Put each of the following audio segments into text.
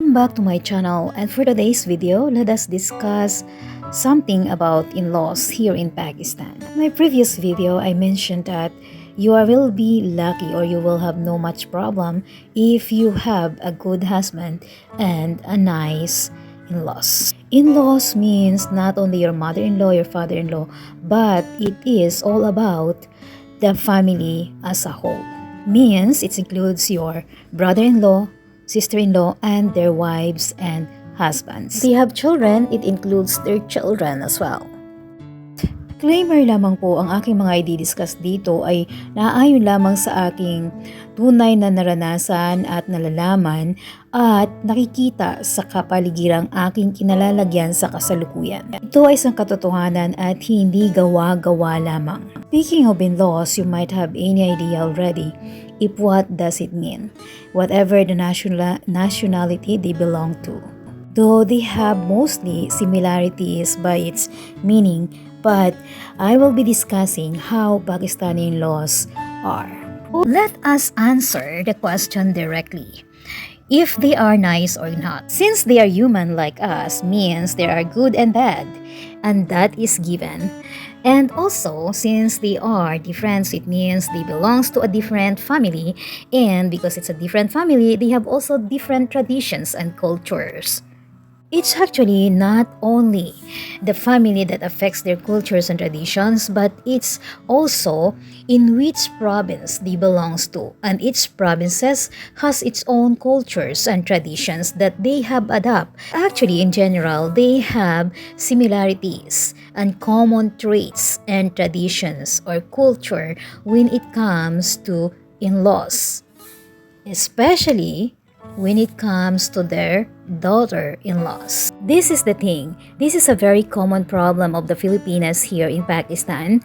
Welcome back to my channel, and for today's video, let us discuss something about in-laws here in Pakistan. In my previous video, I mentioned that will be lucky or you will have no much problem if you have a good husband and a nice in-laws. In-laws means not only your mother-in-law, your father-in-law, but it is all about the family as a whole. Means it includes your brother-in-law, sister-in-law, and their wives and husbands. If they have children, it includes their children as well. Disclaimer lamang po, ang aking mga i-discuss dito ay naaayon lamang sa aking tunay na naranasan at nalalaman at nakikita sa kapaligirang aking kinalalagyan sa kasalukuyan. Ito ay isang katotohanan at hindi gawa-gawa lamang. Speaking of in-laws, you might have any idea already if what does it mean, whatever the nationality they belong to. Though they have mostly similarities by its meaning, but I will be discussing how Pakistani in-laws are. Let us answer the question directly. If they are nice or not. Since they are human like us means there are good and bad, and that is given. And also, since they are different, it means they belongs to a different family, and because it's a different family, they have also different traditions and cultures. It's actually not only the family that affects their cultures and traditions, but it's also in which province they belongs to. And each provinces has its own cultures and traditions that they have adopted. Actually, in general, they have similarities and common traits and traditions or culture when it comes to in-laws, especially when it comes to their daughter-in-laws. This is the thing. This is a very common problem of the Filipinas here in Pakistan,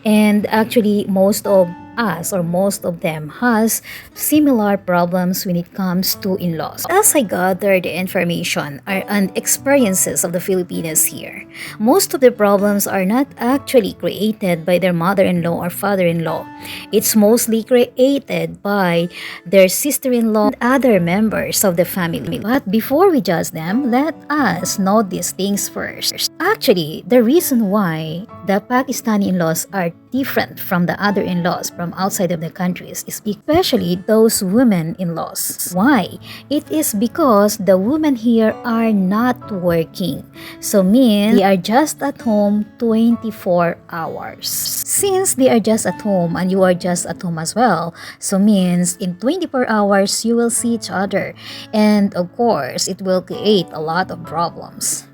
and actually most of us or most of them has similar problems when it comes to in-laws. As I gather the information and experiences of the Filipinas here, most of the problems are not actually created by their mother-in-law or father-in-law. It's mostly created by their sister-in-law and other members of the family. But before we judge them, let us know these things first. Actually, the reason why the Pakistani in-laws are different from the other in-laws from outside of the countries is especially those women in-laws. Why? It is because the women here are not working. So means they are just at home 24 hours. Since they are just at home and you are just at home as well, so means in 24 hours you will see each other, and of course it will create a lot of problems.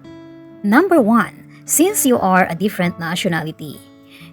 Number one, since you are a different nationality,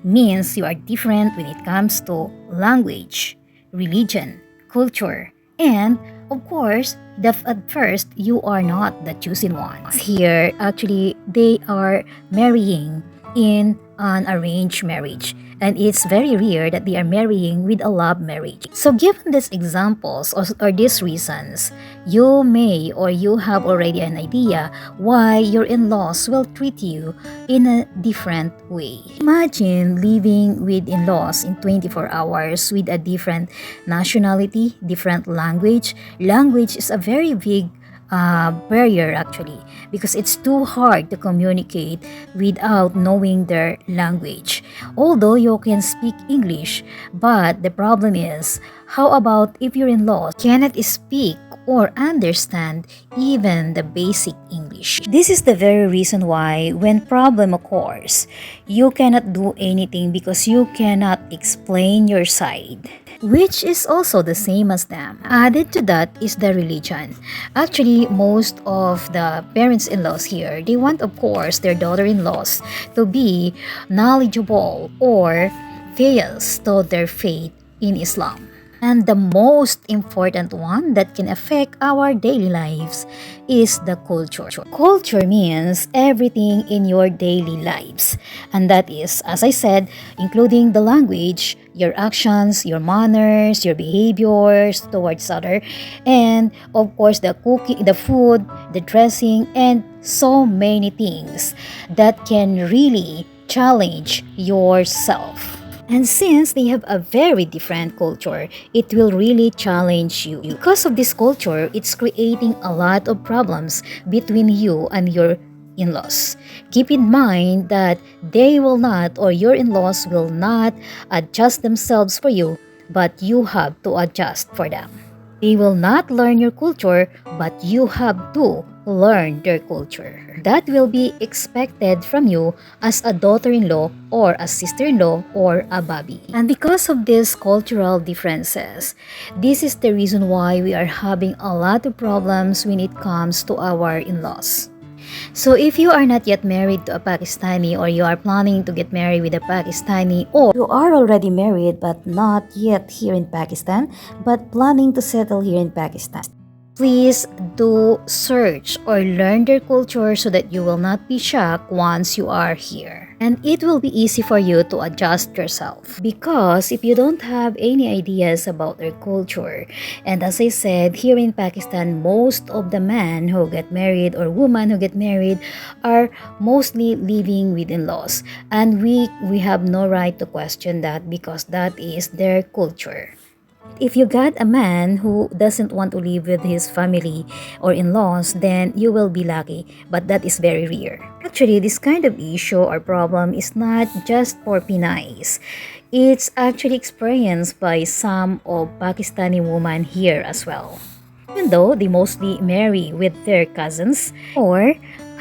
means you are different when it comes to language, religion, culture, and of course, at first, you are not the chosen ones. Here, actually, they are marrying in an arranged marriage, and it's very rare that they are marrying with a love marriage. So given these examples or these reasons, you may or you have already an idea why your in-laws will treat you in a different way. Imagine living with in-laws in 24 hours with a different nationality, different language. Language is a very big barrier actually, because it's too hard to communicate without knowing their language. Although you can speak English, but the problem is, how about if your in-laws cannot speak or understand even the basic English? This is the very reason why when problem occurs, you cannot do anything because you cannot explain your side, which is also the same as them. Added to that is the religion. Actually, most of the parents-in-laws here, they want, of course, their daughter-in-laws to be knowledgeable or pious to their faith in Islam. And the most important one that can affect our daily lives is the culture. Culture means everything in your daily lives. And that is, as I said, including the language, your actions, your manners, your behaviors towards other, and of course the cooking, the food, the dressing, and so many things that can really challenge yourself. And since they have a very different culture, it will really challenge you. Because of this culture, it's creating a lot of problems between you and your in-laws. Keep in mind that they will not, or your in-laws will not adjust themselves for you, but you have to adjust for them. They will not learn your culture, but you have to learn their culture. That will be expected from you as a daughter-in-law or a sister-in-law or a babi. And because of these cultural differences, this is the reason why we are having a lot of problems when it comes to our in-laws. So if you are not yet married to a Pakistani, or you are planning to get married with a Pakistani, or you are already married but not yet here in Pakistan but planning to settle here in Pakistan, please do search or learn their culture so that you will not be shocked once you are here. And it will be easy for you to adjust yourself. Because if you don't have any ideas about their culture, and as I said, here in Pakistan, most of the men who get married or women who get married are mostly living with in-laws. And we have no right to question that because that is their culture. If you got a man who doesn't want to live with his family or in-laws, then you will be lucky, but that is very rare. Actually, this kind of issue or problem is not just for Pinays. It's actually experienced by some of Pakistani women here as well. Even though they mostly marry with their cousins or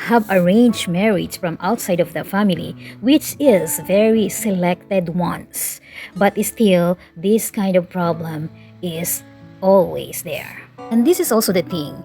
have arranged marriage from outside of the family, which is very selected ones. But still, this kind of problem is always there. And this is also the thing.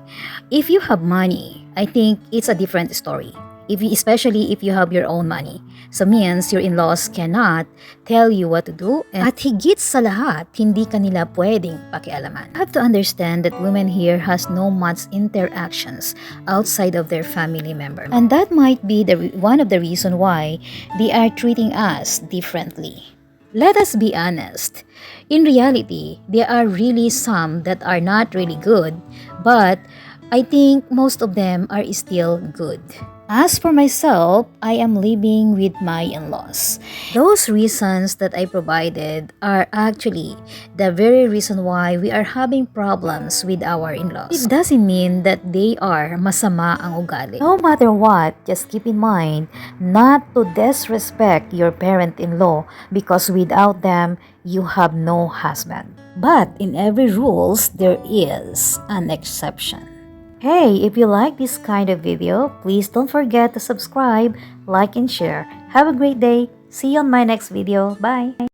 If you have money, I think it's a different story. Especially if you have your own money. So means your in-laws cannot tell you what to do, at higit sa lahat, hindi kanila pwedeng pakialaman. You have to understand that women here has no much interactions outside of their family member. And that might be one of the reason why they are treating us differently. Let us be honest. In reality, there are really some that are not really good, but I think most of them are still good. As for myself, I am living with my in-laws. Those reasons that I provided are actually the very reason why we are having problems with our in-laws. It doesn't mean that they are masama ang ugali. No matter what, just keep in mind not to disrespect your parent-in-law because without them, you have no husband. But in every rules, there is an exception. Hey, if you like this kind of video, please don't forget to subscribe, like, and share. Have a great day. See you on my next video. Bye.